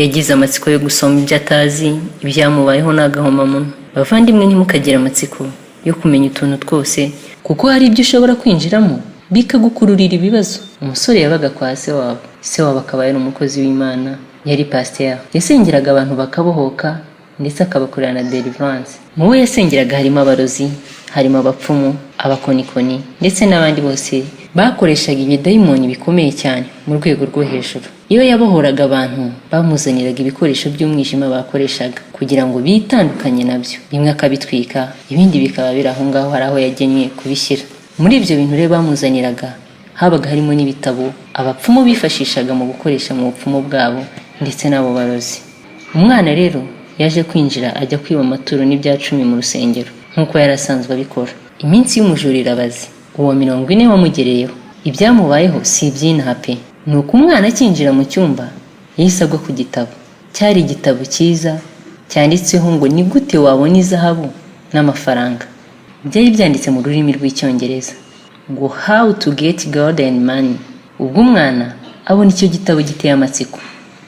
yagize amatsiko yo gusoma ibyo atazi, ibyamubayeho n'agahomamunwa. Bavandimwe, ntimukagire amatsiko yo kumenya utuntu twose, kuko hari ibyo ushobora kwinjiramo bikagukururira ibibazo. Umusore yabaga kwa se wabo akaba yari umukozi w'Imana, yari pasteur. Yasengeraga abantu bakabohoka ndetse akabakorera na deliverance. Mu bo yasengeraga harimo abarozi, harimo abapfumu, abakonikoni ndetse n'abandi bose bakoreshaga ibidayimoni bikomeye cyane mu rwego rwo hejuru. Iyo yabohoraga abantu, bamuzaniraga ibikoresho by'umwijima bakoreshaga kugira ngo bitandukanye nabyo. Bimwe akabitwika, ibindi bikaba biri aho ngaho, hari aho yagennye kubishyira. Muri ibyo bintu rero bamuzaniraga habaga harimo n'ibitabo abapfumu bifashishaga mu gukoresha mu bupfumu bwabo ndetse n'abo barozi. Umwana rero yaje kwinjira ajya kwiba amaturo n'ibya 10 mu rusengero nk'uko yarasanzwe abikora. Iminsi y'umujurira abazi, uwo 40 wamugereyeho. Ibyamubayeho si iby'inaha pe. Nuko umwana akinjira mu cyumba yahise agwa ku gitabo. Cyari igitabo cyiza cyanditseho ngo ni gute wabona izahabu n'amafaranga. Byari byanditse mu rurimi rw'Icyongereza ngo how to get gold and money. Ubwo umwana abona icyo gitabo giteye amatsiko,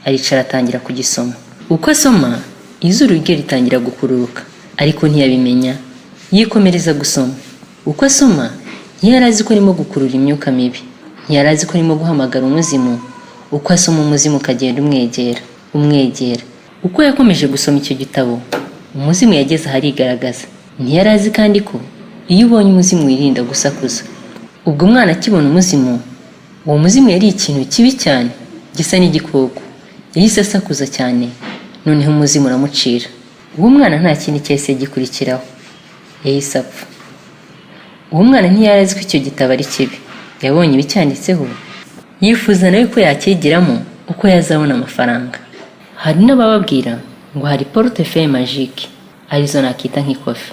aricara atangira kugisoma. Uko asoma, izuru rye ritangira gukururuka, ariko ntiyabimenya, yikomereza gusoma. Uko asoma, ntiyarazi ko arimo gukurura imyuka mibi, ntiyarazi ko arimo guhamagara umuzimu. Uko asoma, umuzimu ukagenda umwegera. Uko yakomeje gusoma icyo gitabo, umuzimu yageze aharigaragaza. Ntiyarazi kandi ko iyo ubonye umuzimu wirinda gusakuza. Ubwo umwana akibona umuzimu, uwo muzimu yari ikintu kibi cyane gisa n'igikoko. Yahise asakuza cyane, noneho umuzimu uramucira. Uwo mwana nta kindi cyese gikurikiraho, yahise apfa. Uwo mwana ntiyarazi ko icyo gitabo ari kibi. Yabonye ibicyanditseho, yifuza nawe ko yakigiramo uko yazabona amafaranga. Hari n'abababwira ngo hari portefeuille magique, arizo nakita nk'ikofi,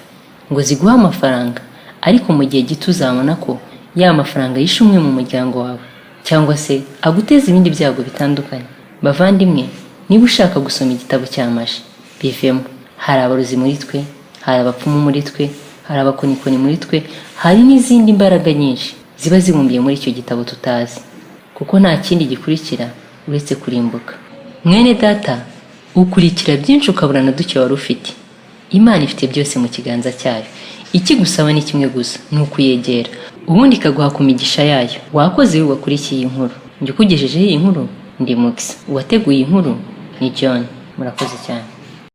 ngo ziguha amafaranga, ariko mu gihe gito uzabona ko ya mafaranga yishe umwe mu muryango wawe, cyangwa se aguteza ibindi byago bitandukanye. Bavandimwe, niba ushaka gusoma igitabo cya maji, bivemo. Hari abarozi muri twe, hari abapfumu muri twe, hari abakonikoni muri twe, hari n'izindi mbaraga nyinshi ziba zibumbiye muri icyo gitabo tutazi, kuko nta kindi gikurikira uretse kurimbuka. Mwene data, ukurikira byinshi ukabura na duke wari ufite. Imana ifite byose mu kiganza cyayo. Ikigusaba ni kimwe gusa, ni ukuyegera, ubundi ikaguha ku migisha yayo. Wakoze wiwe wakurikiye inkuru. Njye ukugejejeho iyi nkuru ndi Mugisa, uwateguye inkuru ni John. Murakoze cyane.